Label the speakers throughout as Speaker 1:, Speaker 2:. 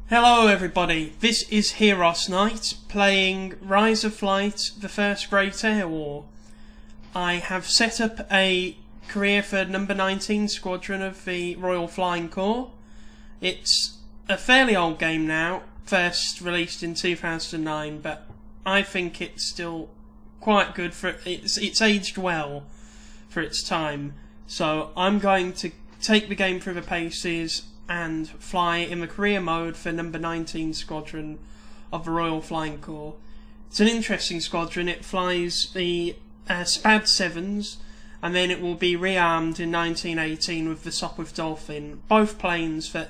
Speaker 1: Hello everybody, this is Heroes Knight playing Rise of Flight, the First Great Air War. I have set up a career for number 19 Squadron of the Royal Flying Corps. It's a fairly old game now, first released in 2009, but I think it's still quite good for it's aged well for its time. So I'm going to take the game through the paces and fly in the career mode for number 19 Squadron of the Royal Flying Corps. It's an interesting squadron. It flies the SPAD 7s, and then it will be rearmed in 1918 with the Sopwith Dolphin, both planes that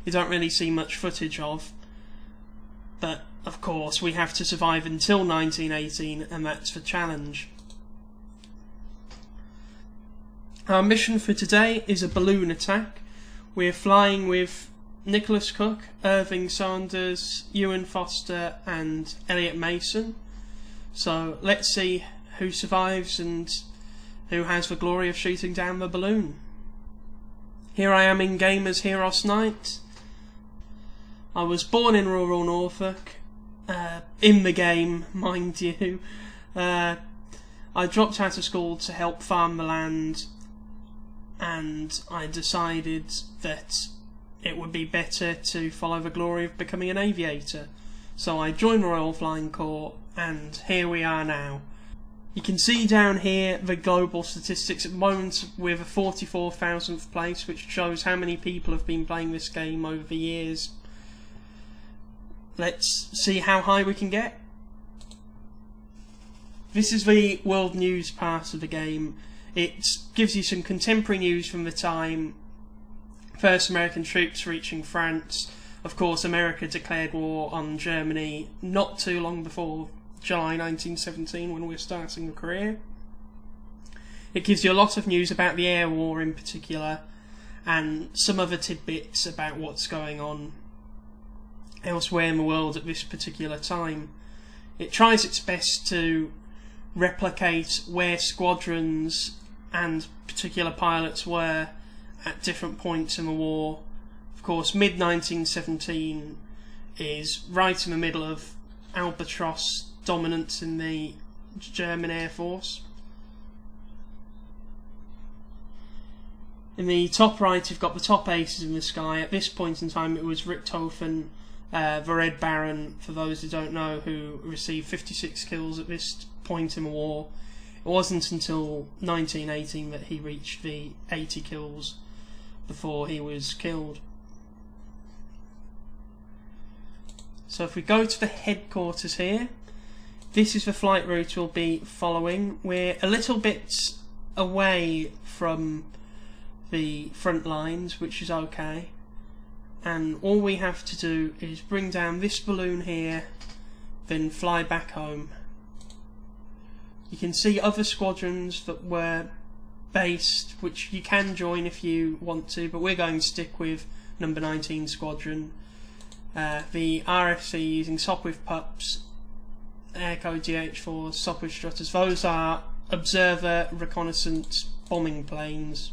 Speaker 1: you don't really see much footage of. But of course we have to survive until 1918, and that's the challenge. Our mission for today is a balloon attack. We're flying with Nicholas Cook, Irving Saunders, Ewan Foster and Elliot Mason. So let's see who survives and who has the glory of shooting down the balloon. Here I am in game as Heroes Knight. I was born in rural Norfolk, in the game, mind you. I dropped out of school to help farm the land, and I decided that it would be better to follow the glory of becoming an aviator. So I joined the Royal Flying Corps, and here we are now. You can see down here the global statistics. At the moment we're the 44,000th place, which shows how many people have been playing this game over the years. Let's see how high we can get. This is the world news part of the game. It gives you some contemporary news from the time. First American troops reaching France. Of course, America declared war on Germany not too long before July 1917, when we were starting the career. It gives you a lot of news about the air war in particular, and some other tidbits about what's going on elsewhere in the world at this particular time. It tries its best to replicate where squadrons and particular pilots were at different points in the war. Of course, mid-1917 is right in the middle of albatross dominance in the German Air Force. In the top right, you've got the top aces in the sky. At this point in time, it was Richthofen, the Red Baron, for those who don't know, who received 56 kills at this point in the war. It wasn't until 1918 that he reached the 80 kills before he was killed. So if we go to the headquarters here, this is the flight route we'll be following. We're a little bit away from the front lines, which is okay, and all we have to do is bring down this balloon here, then fly back home. You can see other squadrons that were based, which you can join if you want to, but we're going to stick with number 19 Squadron. The RFC using Sopwith Pups, Airco GH4, Sopwith Strutters. Those are observer, reconnaissance, bombing planes,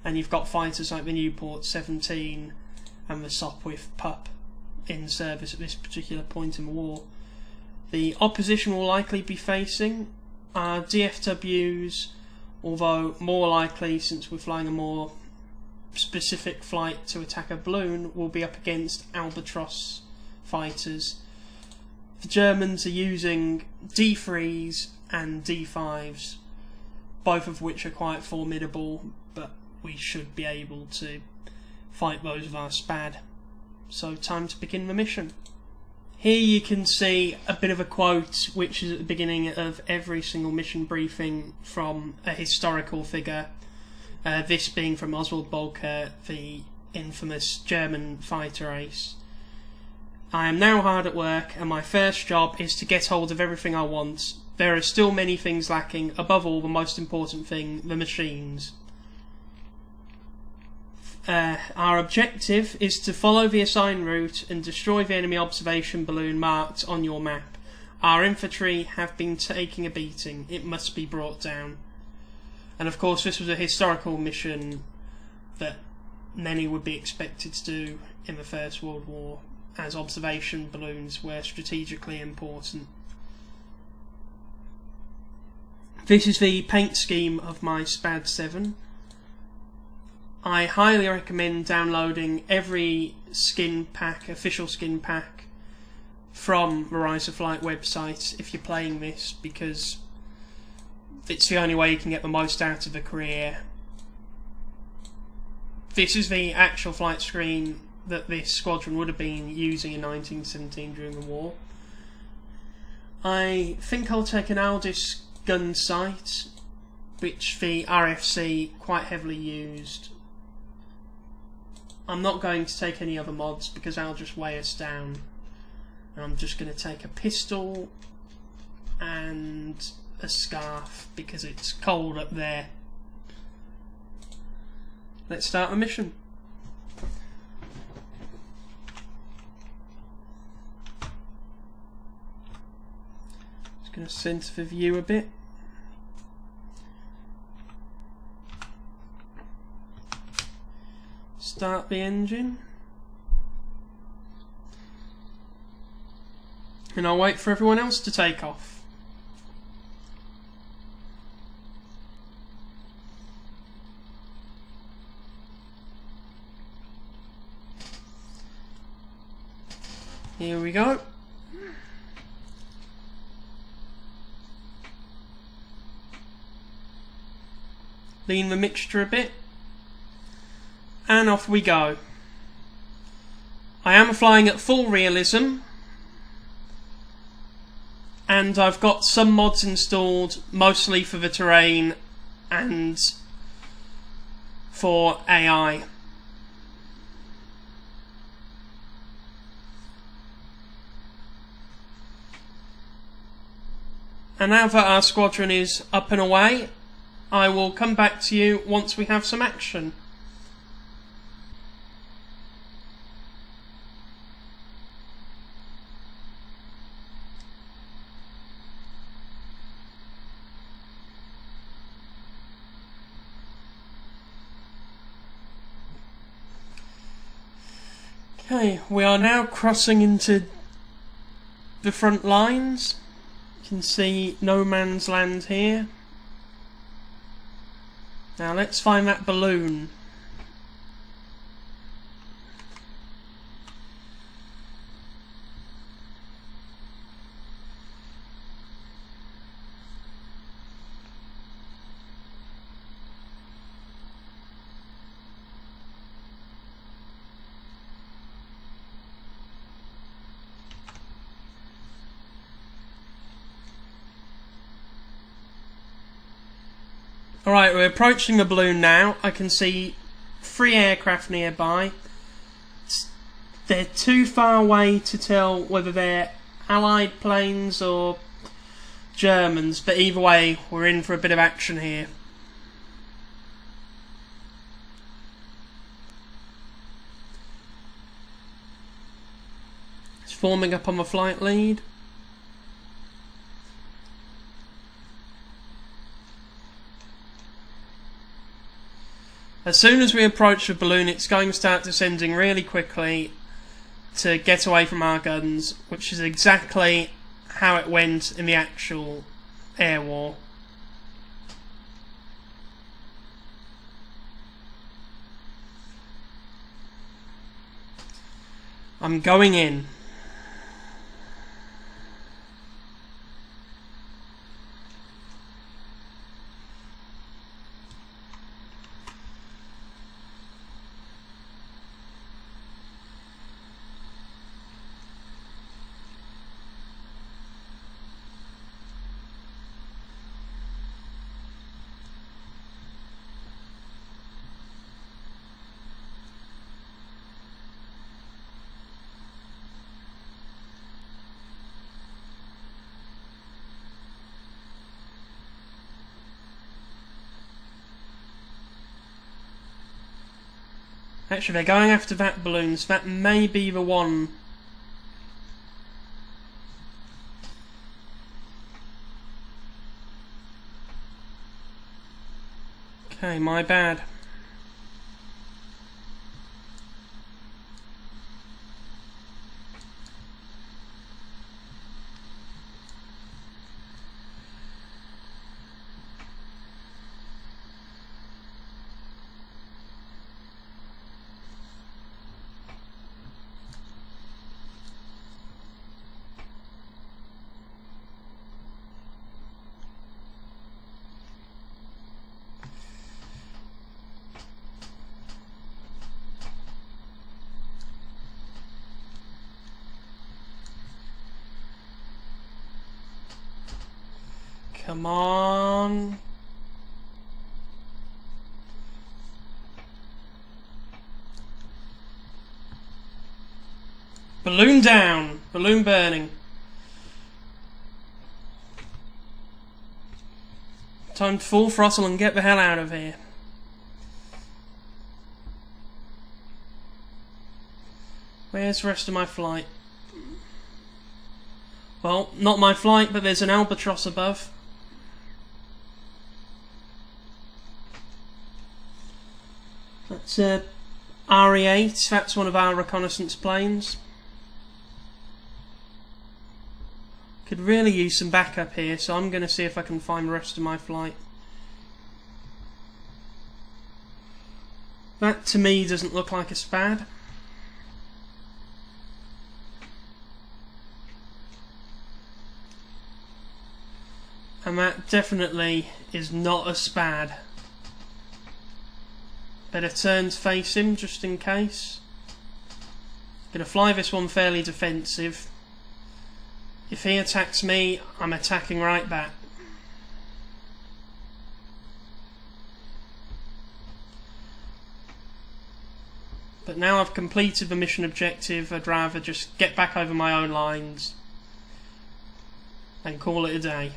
Speaker 1: and you've got fighters like the Newport 17 and the Sopwith Pup in service at this particular point in the war. The opposition will likely be facing our DFWs, although more likely, since we're flying a more specific flight to attack a balloon, will be up against Albatross fighters. The Germans are using D3s and D5s, both of which are quite formidable, but we should be able to fight those with our SPAD. So time to begin the mission. Here you can see a bit of a quote which is at the beginning of every single mission briefing from a historical figure, this being from Oswald Bolker, the infamous German fighter ace. I am now hard at work, and my first job is to get hold of everything I want. There are still many things lacking, above all the most important thing, the machines. Our objective is to follow the assigned route and destroy the enemy observation balloon marked on your map. Our infantry have been taking a beating. It must be brought down. And of course this was a historical mission that many would be expected to do in the First World War, as observation balloons were strategically important. This is the paint scheme of my SPAD 7. I highly recommend downloading every skin pack, official skin pack, from the Rise of Flight website if you're playing this, because it's the only way you can get the most out of a career. This is the actual flight screen that this squadron would have been using in 1917 during the war. I think I'll take an Aldis gun sight, which the RFC quite heavily used. I'm not going to take any other mods because they'll just weigh us down. And I'm just going to take a pistol and a scarf because it's cold up there. Let's start the mission. Just going to center the view a bit. Start the engine. And I'll wait for everyone else to take off. Here we go. Lean the mixture a bit. And off we go. I am flying at full realism. And I've got some mods installed, mostly for the terrain and for AI. And now that our squadron is up and away, I will come back to you once we have some action. Okay, we are now crossing into the front lines. You can see no man's land here. Now let's find that balloon. Alright, we're approaching the balloon now. I can see 3 aircraft nearby. They're too far away to tell whether they're Allied planes or Germans, but either way, we're in for a bit of action here. It's forming up on the flight lead. As soon as we approach the balloon, it's going to start descending really quickly to get away from our guns, which is exactly how it went in the actual air war. I'm going in. Actually, they're going after that balloon, so that may be the one. Okay, my bad. Come on. Balloon down. Balloon burning. Time to full throttle and get the hell out of here. Where's the rest of my flight? Well, not my flight, but there's an albatross above. That's a RE-8. That's one of our reconnaissance planes. Could really use some backup here, so I'm going to see if I can find the rest of my flight. That to me doesn't look like a SPAD. And that definitely is not a SPAD. Better turn to face him just in case. Gonna fly this one fairly defensive. If he attacks me, I'm attacking right back. But now I've completed the mission objective, I'd rather just get back over my own lines and call it a day.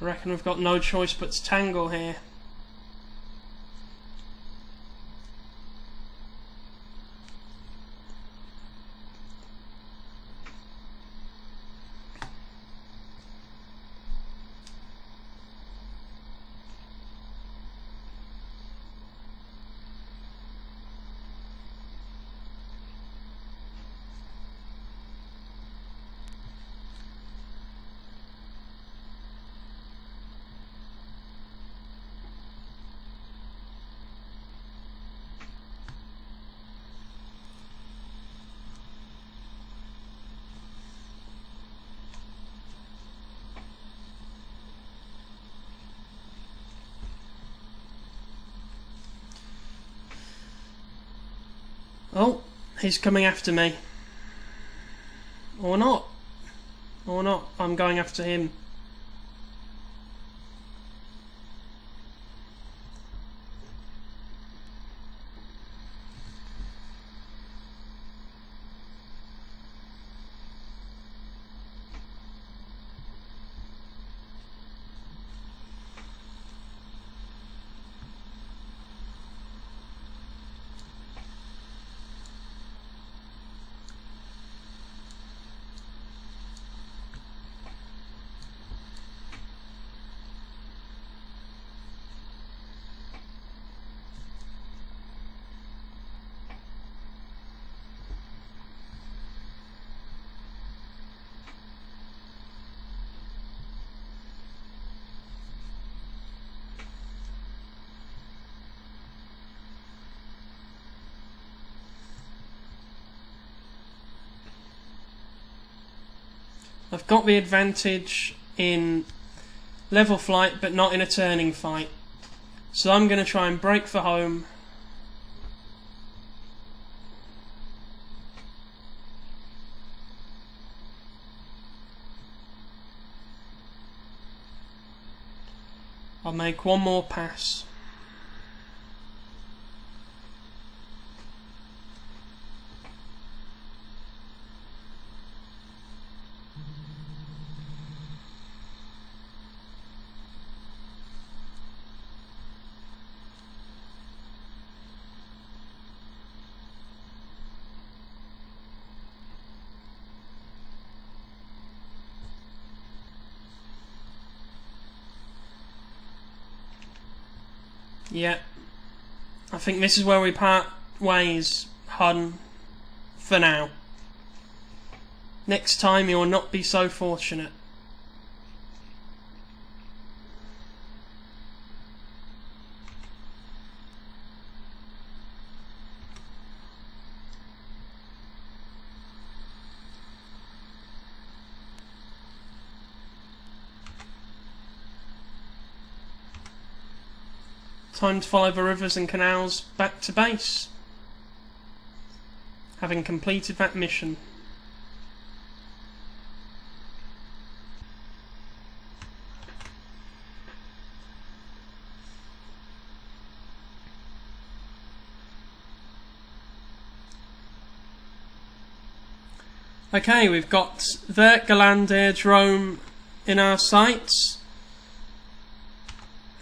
Speaker 1: I reckon we've got no choice but to tangle here. Oh, he's coming after me. Or not. Or not. I'm going after him. I've got the advantage in level flight, but not in a turning fight. So I'm going to try and brake for home. I'll make one more pass. Yeah. I think this is where we part ways, Hun, for now. Next time you'll not be so fortunate. Time to follow the rivers and canals back to base, having completed that mission. Okay, we've got Vertgaland Airdrome in our sights,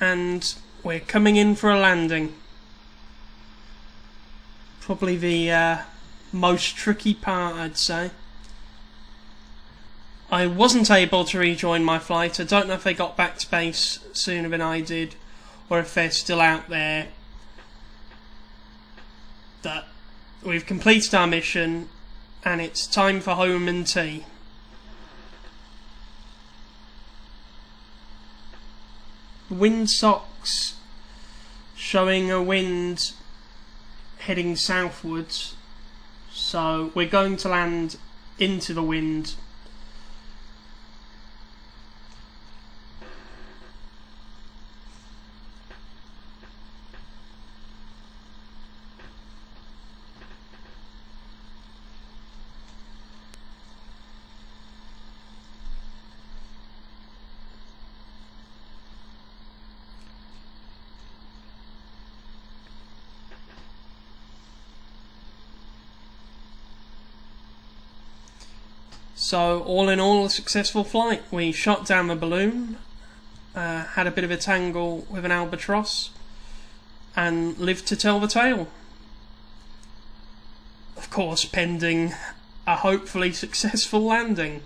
Speaker 1: and we're coming in for a landing. Probably the most tricky part, I'd say. I wasn't able to rejoin my flight. I don't know if they got back to base sooner than I did, or if they're still out there. But we've completed our mission, and it's time for home and tea. Wind socks showing a wind heading southwards, so we're going to land into the wind. So, all in all, a successful flight. We shot down the balloon, had a bit of a tangle with an albatross, and lived to tell the tale. Of course, pending a hopefully successful landing.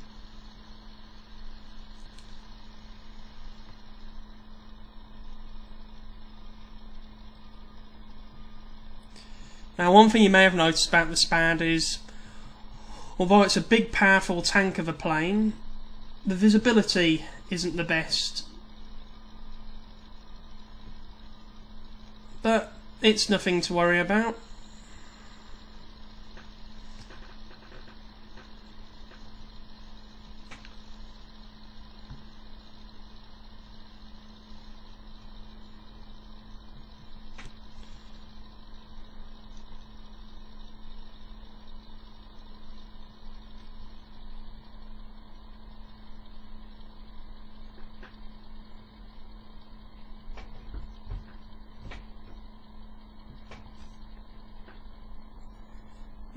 Speaker 1: Now, one thing you may have noticed about the Spad is, although it's a big powerful tank of a plane, the visibility isn't the best. But it's nothing to worry about.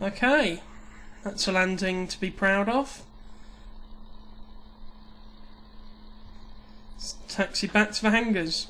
Speaker 1: Okay, that's a landing to be proud of. Let's taxi back to the hangars.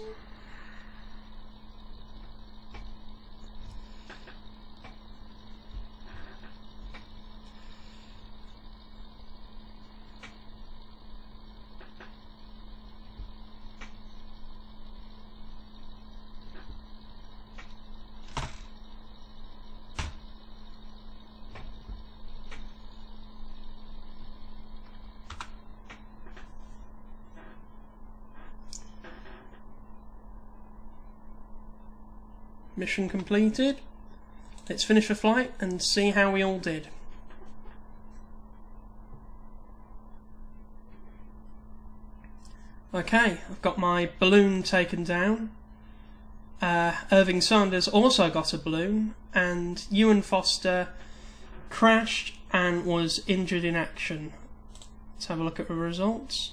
Speaker 1: Mission completed. Let's finish the flight and see how we all did. Okay, I've got my balloon taken down. Irving Sanders also got a balloon, and Ewan Foster crashed and was injured in action. Let's have a look at the results.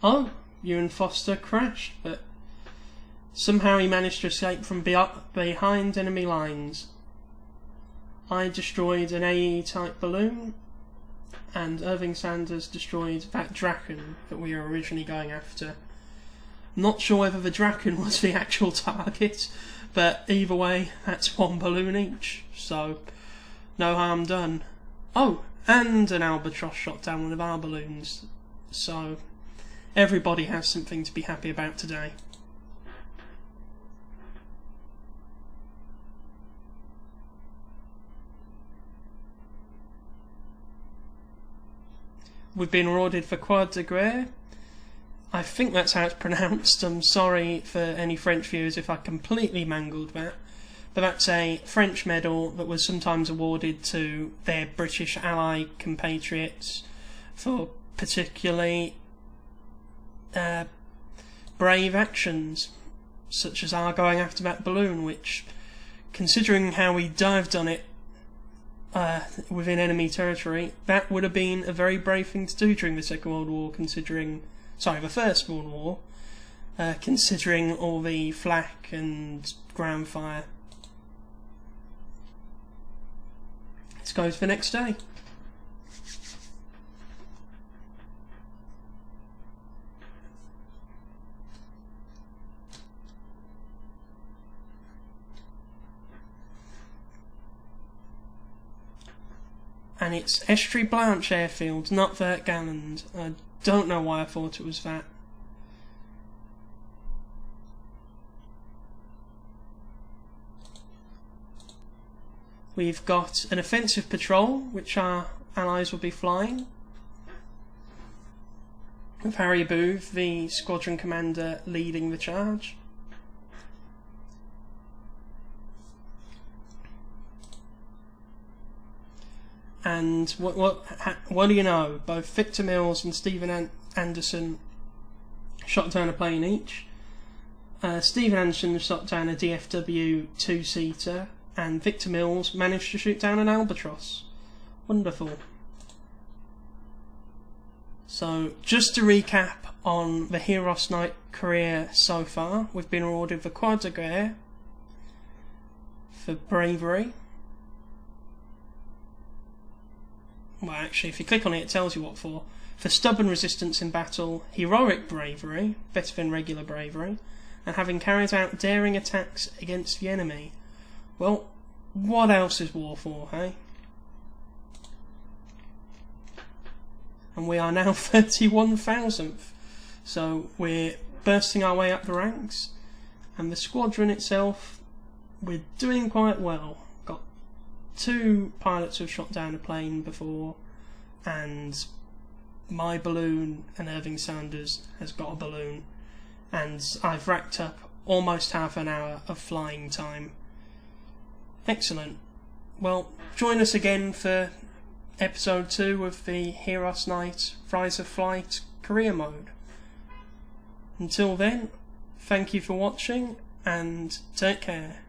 Speaker 1: Oh, Ewan Foster crashed, but somehow he managed to escape from behind enemy lines. I destroyed an AE type balloon, and Irving Sanders destroyed that Draken that we were originally going after. Not sure whether the Draken was the actual target, but either way, that's one balloon each, so no harm done. Oh, and an Albatross shot down one of our balloons, so everybody has something to be happy about today. we've been awarded for Croix de Guerre. I think that's how it's pronounced. I'm sorry for any French viewers if I completely mangled that. But that's a French medal that was sometimes awarded to their British ally compatriots for particularly brave actions, such as our going after that balloon, which, considering how we dived on it within enemy territory, that would have been a very brave thing to do during the Second World War, the First World War, considering all the flak and ground fire. Let's go to the next day. And it's Estuary Blanche Airfield, not Vert Galland. I don't know why I thought it was that. We've got an offensive patrol, which our allies will be flying, with Harry Booth, the squadron commander, leading the charge. And what do you know? Both Victor Mills and Stephen Anderson shot down a plane each. Stephen Anderson shot down a DFW 2-seater, and Victor Mills managed to shoot down an Albatross. Wonderful. So, just to recap on the Heros Knight career so far, we've been awarded the Croix de Guerre for bravery. Well, actually, if you click on it, it tells you what for. For stubborn resistance in battle, heroic bravery, better than regular bravery, and having carried out daring attacks against the enemy. Well, what else is war for, hey? And we are now 31,000th, so we're bursting our way up the ranks, and the squadron itself, we're doing quite well. Got 2 pilots who've shot down a plane before, and my balloon and Irving Sanders has got a balloon, and I've racked up almost half an hour of flying time. Excellent. Well, join us again for episode 2 of the Heros Knight Rise of Flight career mode. Until then, thank you for watching and take care.